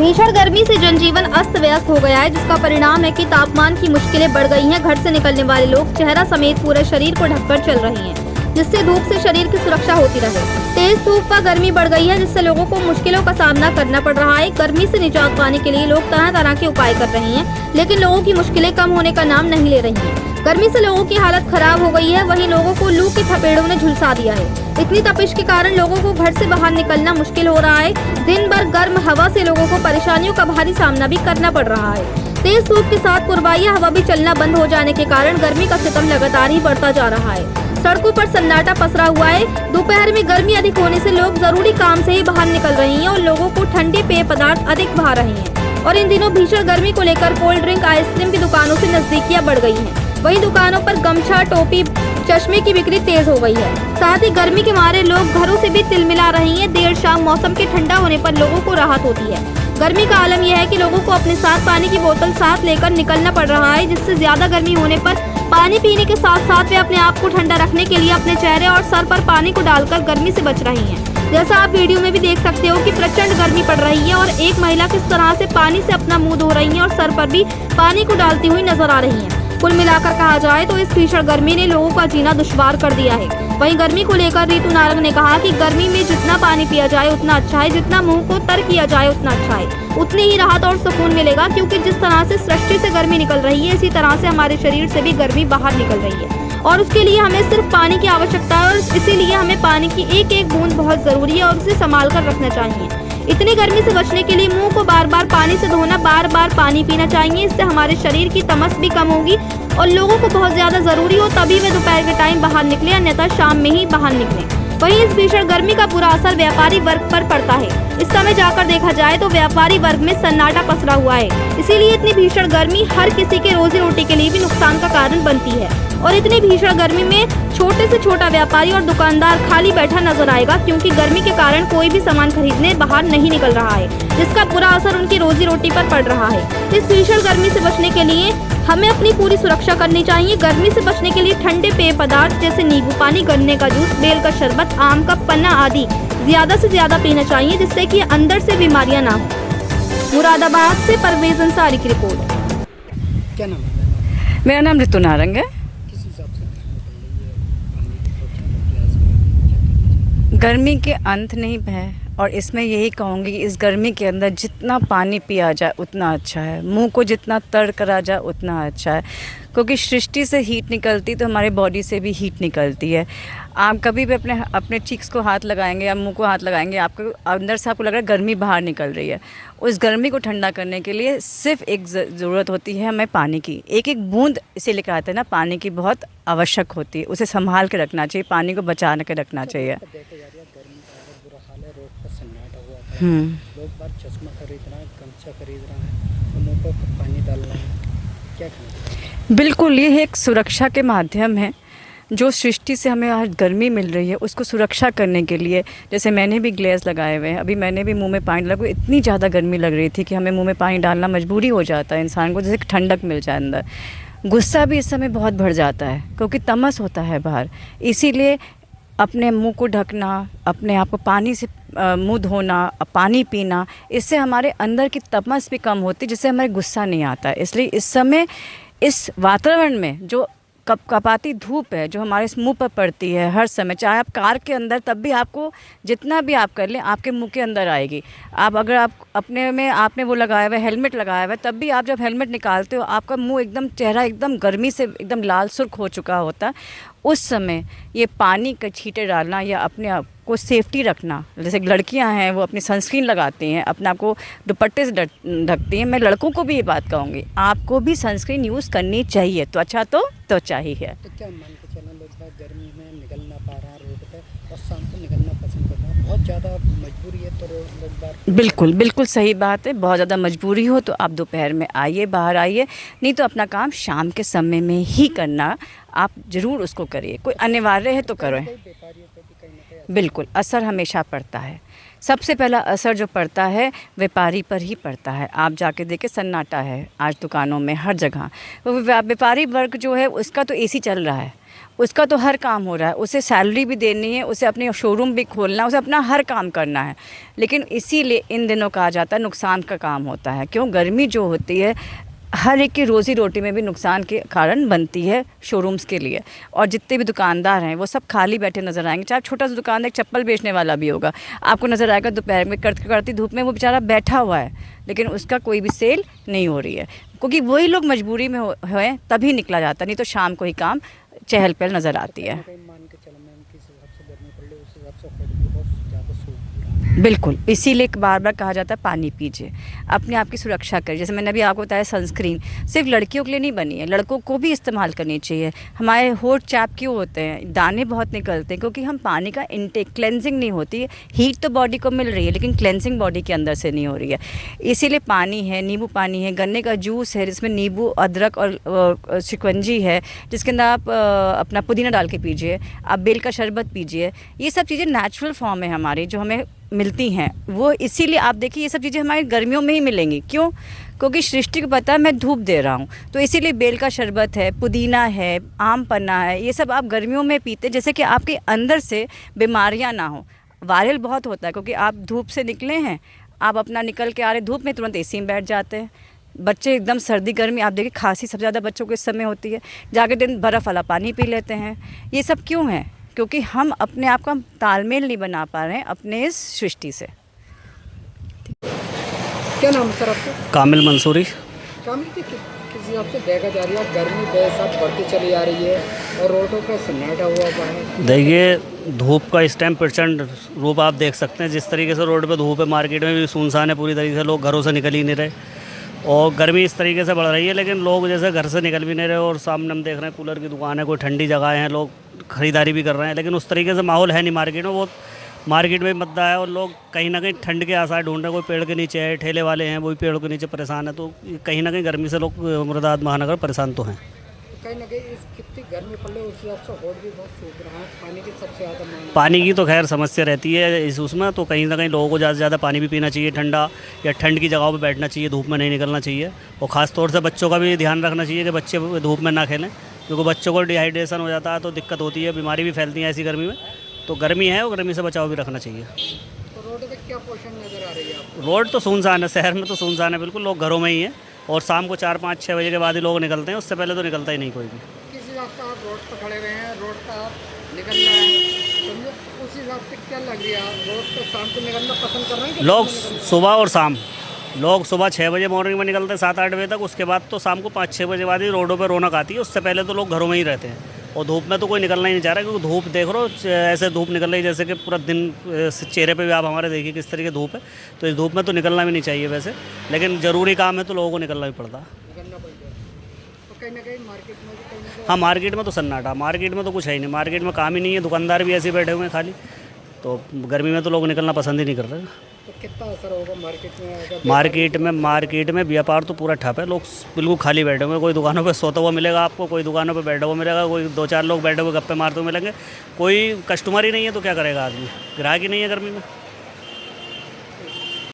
भीषण गर्मी से जनजीवन अस्त व्यस्त हो गया है, जिसका परिणाम है कि तापमान की मुश्किलें बढ़ गई हैं। घर से निकलने वाले लोग चेहरा समेत पूरे शरीर को ढककर चल रहे हैं, जिससे धूप से शरीर की सुरक्षा होती रहे। तेज धूप व गर्मी बढ़ गई है, जिससे लोगों को मुश्किलों का सामना करना पड़ रहा है। गर्मी से निजात पाने के लिए लोग तरह तरह के उपाय कर रहे हैं, लेकिन लोगों की मुश्किलें कम होने का नाम नहीं ले रही हैं। गर्मी से लोगों की हालत खराब हो गई है, वहीं लोगों को लू के थपेड़ों ने झुलसा दिया है। इतनी तपिश के कारण लोगों को घर से बाहर निकलना मुश्किल हो रहा है। दिन भर गर्म हवा से लोगों को परेशानियों का भारी सामना भी करना पड़ रहा है। तेज धूप के साथ पुरवाइया हवा भी चलना बंद हो जाने के कारण गर्मी का सितम लगातार ही बढ़ता जा रहा है। सड़कों पर सन्नाटा पसरा हुआ है। दोपहर में गर्मी अधिक होने से लोग जरूरी काम से ही बाहर निकल रहे हैं और लोगों को ठंडे पेय पदार्थ अधिक भा रहे हैं। और इन दिनों भीषण गर्मी को लेकर कोल्ड ड्रिंक, आइसक्रीम की दुकानों से नजदीकियां बढ़ गई हैं। वहीं दुकानों पर गमछा, टोपी, चश्मे की बिक्री तेज हो गई है। साथ ही गर्मी के मारे लोग घरों से भी तिलमिला रही हैं। देर शाम मौसम के ठंडा होने पर लोगों को राहत होती है। गर्मी का आलम यह है कि लोगों को अपने साथ पानी की बोतल साथ लेकर निकलना पड़ रहा है, जिससे ज्यादा गर्मी होने पर पानी पीने के साथ साथ वे अपने आप को ठंडा रखने के लिए अपने चेहरे और सर पर पानी को डालकर गर्मी से बच रही हैं। जैसा आप वीडियो में भी देख सकते हो कि प्रचंड गर्मी पड़ रही है और एक महिला किस तरह से पानी से अपना मुंह धो रही है और सर पर भी पानी को डालती हुई नजर आ रही है। कुल मिलाकर कहा जाए तो इस भीषण गर्मी ने लोगों का जीना दुश्वार कर दिया है। वहीं गर्मी को लेकर ऋतु नारंग ने कहा कि गर्मी में जितना पानी पिया जाए उतना अच्छा है, जितना मुंह को तर किया जाए उतना अच्छा है। उतनी ही राहत और सुकून मिलेगा, क्योंकि जिस तरह से सृष्टि से गर्मी निकल रही है, इसी तरह से हमारे शरीर से भी गर्मी बाहर निकल रही है और उसके लिए हमें सिर्फ पानी की आवश्यकता है। और इसीलिए हमें पानी की एक एक बूंद बहुत जरूरी है और उसे संभाल कर रखना चाहिए। इतनी गर्मी से बचने के लिए मुंह को बार बार पानी से धोना, बार बार पानी पीना चाहिए। इससे हमारे शरीर की तमस भी कम होगी और लोगों को बहुत ज्यादा जरूरी हो तभी वे दोपहर के टाइम बाहर निकले, अन्यथा शाम में ही बाहर निकले। वहीं इस भीषण गर्मी का बुरा असर व्यापारी वर्ग पर पड़ता है। इस समय जाकर देखा जाए तो व्यापारी वर्ग में सन्नाटा पसरा हुआ है। इसीलिए इतनी भीषण गर्मी हर किसी के रोजी रोटी के लिए भी नुकसान का कारण बनती है और इतनी भीषण गर्मी में छोटे से छोटा व्यापारी और दुकानदार खाली बैठा नजर आएगा, क्योंकि गर्मी के कारण कोई भी सामान खरीदने बाहर नहीं निकल रहा है, जिसका बुरा असर उनकी रोजी रोटी पर पड़ रहा है। इस भीषण गर्मी से बचने के लिए हमें अपनी पूरी सुरक्षा करनी चाहिए। गर्मी से बचने के लिए ठंडे पेय पदार्थ जैसे नींबू पानी, गन्ने का जूस, बेल का शरबत, आम का पन्ना आदि ज्यादा से ज्यादा पीना चाहिए, जिससे कि अंदर से बीमारियां ना हो। मुरादाबाद से परवेज अंसारी की रिपोर्ट। क्या नाम है? मेरा नाम ऋतु नारंग है। किस हिसाब से पानी गर्मी के अंत नहीं है और इसमें यही कहूँगी कि इस गर्मी के अंदर जितना पानी पिया जाए उतना अच्छा है। मुंह को जितना तर करा जाए उतना अच्छा है, क्योंकि सृष्टि से हीट निकलती तो हमारे बॉडी से भी हीट निकलती है। आप कभी भी अपने चीक्स को हाथ लगाएंगे या मुंह को हाथ लगाएंगे, आपको अंदर से आपको लग रहा है गर्मी बाहर निकल रही है। उस गर्मी को ठंडा करने के लिए सिर्फ एक ज़रूरत होती है हमें पानी की। एक एक बूंद इसे लेकर आते हैं ना, पानी की बहुत आवश्यक होती है। उसे संभाल के रखना चाहिए, पानी को बचा के रखना चाहिए। लोग बार चश्मा खरीद रहे हैं, गमछा खरीद रहे हैं और मुंह पर पानी डाल रहे हैं, क्या कहना? बिल्कुल, ये एक सुरक्षा के माध्यम है। जो सृष्टि से हमें आज गर्मी मिल रही है उसको सुरक्षा करने के लिए, जैसे मैंने भी ग्लेव्स लगाए हुए हैं, अभी मैंने भी मुंह में पानी डाला। इतनी ज़्यादा गर्मी लग रही थी कि हमें मुंह में पानी डालना मजबूरी हो जाता है इंसान को, जैसे ठंडक मिल जाए अंदर। गुस्सा भी इस समय बहुत बढ़ जाता है क्योंकि तमस होता है बाहर। इसीलिए अपने मुंह को ढकना, अपने आप को पानी से मुंह धोना, पानी पीना, इससे हमारे अंदर की तमस भी कम होती है, जिससे हमारे गुस्सा नहीं आता है। इसलिए इस समय इस वातावरण में जो कपाती धूप है जो हमारे मुंह पर पड़ती है हर समय, चाहे आप कार के अंदर, तब भी आपको जितना भी आप कर लें आपके मुंह के अंदर आएगी। आप अगर आप अपने में आपने वो लगाया हुआ है, हेलमेट लगाया हुआ है, तब भी आप जब हेलमेट निकालते हो आपका मुंह एकदम, चेहरा एकदम गर्मी से एकदम लाल सुर्ख हो चुका होता है। उस समय ये पानी के छींटे डालना या अपने आप को सेफ्टी रखना, जैसे लड़कियां हैं वो अपनी सनस्क्रीन लगाती हैं, अपने आप को दुपट्टे से ढकती हैं। मैं लड़कों को भी ये बात कहूँगी, आपको भी सनस्क्रीन यूज़ करनी चाहिए। त्वचा तो त्वचा ही है। तो क्या मान के चलना, लोग बार गर्मी में निकल ना पा रहे हैं रोड पे और शाम को निकलना पसंद कर रहे हैं, बहुत ज़्यादा मजबूरी है तो लोग बार। बिल्कुल बिल्कुल सही बात है। बहुत ज़्यादा मजबूरी हो तो आप दोपहर में आइए, बाहर आइए, नहीं तो अपना काम शाम के समय में ही करना, आप ज़रूर उसको करिए। कोई अनिवार्य है तो करें। बिल्कुल, असर हमेशा पड़ता है। सबसे पहला असर जो पड़ता है व्यापारी पर ही पड़ता है। आप जाके देखें, सन्नाटा है आज दुकानों में हर जगह। व्यापारी वर्ग जो है उसका तो एसी चल रहा है, उसका तो हर काम हो रहा है, उसे सैलरी भी देनी है, उसे अपने शोरूम भी खोलना है, उसे अपना हर काम करना है। लेकिन इसीलिए इन दिनों कहा जाता है नुकसान का काम होता है। क्यों? गर्मी जो होती है हर एक की रोज़ी रोटी में भी नुकसान के कारण बनती है शोरूम्स के लिए। और जितने भी दुकानदार हैं वो सब खाली बैठे नज़र आएंगे। चाहे छोटा सा दुकान, एक चप्पल बेचने वाला भी होगा, आपको नज़र आएगा दोपहर में करती धूप में वो बेचारा बैठा हुआ है, लेकिन उसका कोई भी सेल नहीं हो रही है, क्योंकि वही लोग मजबूरी में हुए तभी निकला जाता, नहीं तो शाम को ही काम चहल पहल नज़र आती है। कहीं मान के चलो मैम किस हिसाब से गर्मी पड़ रही है उस हिसाब से खुद भी बहुत ज़्यादा सूख रहा है। बिल्कुल, इसीलिए बार बार कहा जाता है पानी पीजिए, अपने आप की सुरक्षा करिए। जैसे मैंने अभी आपको बताया सनस्क्रीन सिर्फ लड़कियों के लिए नहीं बनी है, लड़कों को भी इस्तेमाल करनी चाहिए। हमारे होठ चाप क्यों होते हैं, दाने बहुत निकलते हैं, क्योंकि हम पानी का इंटेक, क्लेंजिंग नहीं होती है। हीट तो बॉडी को मिल रही है लेकिन क्लेंजिंग बॉडी के अंदर से नहीं हो रही है। इसीलिए पानी है, नींबू पानी है, गन्ने का जूस है जिसमें नींबू, अदरक और शिकंजी है, जिसके अंदर आप अपना पुदीना डाल के पीजिए, आप बेल का शरबत पीजिए। ये सब चीज़ें नेचुरल फॉर्म है हमारी जो हमें मिलती हैं, वो इसीलिए आप देखिए ये सब चीज़ें हमारी गर्मियों में ही मिलेंगी। क्यों? क्योंकि सृष्टि को पता है मैं धूप दे रहा हूँ, तो इसीलिए बेल का शरबत है, पुदीना है, आम पन्ना है, ये सब आप गर्मियों में पीते जैसे कि आपके अंदर से बीमारियाँ ना हो। वायरल बहुत होता है क्योंकि आप धूप से निकले हैं, आप अपना निकल के आ रहे धूप में, तुरंत एसी में बैठ जाते हैं। बच्चे एकदम सर्दी गर्मी, आप देखिए खांसी सबसे ज़्यादा बच्चों को इस समय होती है, जाके दिन बर्फ़ वाला पानी पी लेते हैं। ये सब क्यों है? क्योंकि हम अपने आप का तालमेल नहीं बना पा रहे हैं अपने इस सृष्टि से। क्या नाम है सर आपका? कामिल मंसूरी। काम की किस हिसाब से देखा जा रही है गर्मी बेसाथ बढ़ती चली आ रही है और रोडों पर सन्नाटा हुआ है। देखिए धूप का इस टाइम प्रचंड रूप आप देख सकते हैं, जिस तरीके से रोड पे धूप है, मार्केट में भी सुनसान है पूरी तरीके से, लोग घरों से निकल ही नहीं रहे और गर्मी इस तरीके से बढ़ रही है। लेकिन लोग जैसे घर से निकल भी नहीं रहे और सामने हम देख रहे हैं कूलर की दुकान है, कोई ठंडी जगह है, लोग ख़रीदारी भी कर रहे हैं, लेकिन उस तरीके से माहौल है नहीं मार्केट में। वो मार्केट में मद्दा है और लोग कहीं ना कहीं ठंड के आसार ढूंढ रहे हैं। कोई पेड़ के नीचे है, ठेले वाले हैं, वो भी पेड़ों के नीचे परेशान है, तो कहीं ना कहीं गर्मी से लोग मुरादाबाद महानगर परेशान तो हैं। कहीं ना कहीं इस कितनी गर्मी पड़ रही है उस हिसाब से रोड भी बहुत सूख रहा है। पानी की सबसे ज़्यादा मांग, पानी की तो खैर समस्या रहती है इस उसमें, तो कहीं ना कहीं लोगों को ज़्यादा से ज़्यादा पानी भी पीना चाहिए, ठंडा या ठंड की जगहों पे बैठना चाहिए, धूप में नहीं निकलना चाहिए। और ख़ास तौर से बच्चों का भी ध्यान रखना चाहिए कि बच्चे धूप में ना खेलें, क्योंकि बच्चों को डिहाइड्रेशन हो जाता है तो दिक्कत होती है, बीमारी भी फैलती है ऐसी गर्मी में। तो गर्मी है और गर्मी से बचाव भी रखना चाहिए। तो रोड पे क्या पोषण नज़र आ रही है आपको? रोड तो सुनसान है, शहर में तो सुनसान है बिल्कुल, लोग घरों में ही हैं और शाम को 4-5-6 बजे के बाद ही लोग निकलते हैं, उससे पहले तो निकलता ही नहीं कोई भी। किस हिसाब से आप रोड पर खड़े हुए हैं, रोड पर आप निकल रहे हैं, समझे उस हिसाब से क्या लग रही है? आप रोड पर शाम को निकलना पसंद कर रहे हैं कि लोग नहीं निकलना? सुबह और शाम, लोग सुबह 6 बजे मॉर्निंग में निकलते हैं 7-8 बजे तक, उसके बाद तो शाम को 5-6 बजे बाद ही रोडों पर रौनक आती है, उससे पहले तो लोग घरों में ही रहते हैं। और धूप में तो कोई निकलना ही नहीं चाह रहा, क्योंकि धूप देख रहे हो ऐसे धूप निकल रही है जैसे कि पूरा दिन, चेहरे पे भी आप हमारे देखिए किस तरीके धूप है। तो इस धूप में तो निकलना भी नहीं चाहिए वैसे, लेकिन ज़रूरी काम है तो लोगों को निकलना भी पड़ता। निकलना पड़ेगा। तो कहीं ना कहीं मार्केट में भी कहीं ना कहीं हाँ, मार्केट में तो सन्नाटा, मार्केट में तो कुछ है ही नहीं, मार्केट में काम ही नहीं है, दुकानदार भी ऐसे ही बैठे हुए हैं खाली, तो गर्मी में तो लोग निकलना पसंद ही नहीं कर रहे। तो कितना असर होगा मार्केट में? अगर मार्केट में व्यापार तो पूरा ठप है, लोग बिल्कुल खाली बैठे हुए हैं। कोई दुकानों पे सोता हुआ मिलेगा आपको, कोई दुकानों पे बैठा हुआ मिलेगा, कोई 2-4 लोग बैठे हुए गप्पे मारते हुए मिलेंगे, कोई कस्टमर ही नहीं है तो क्या करेगा आदमी, ग्राहक ही नहीं है गर्मी में।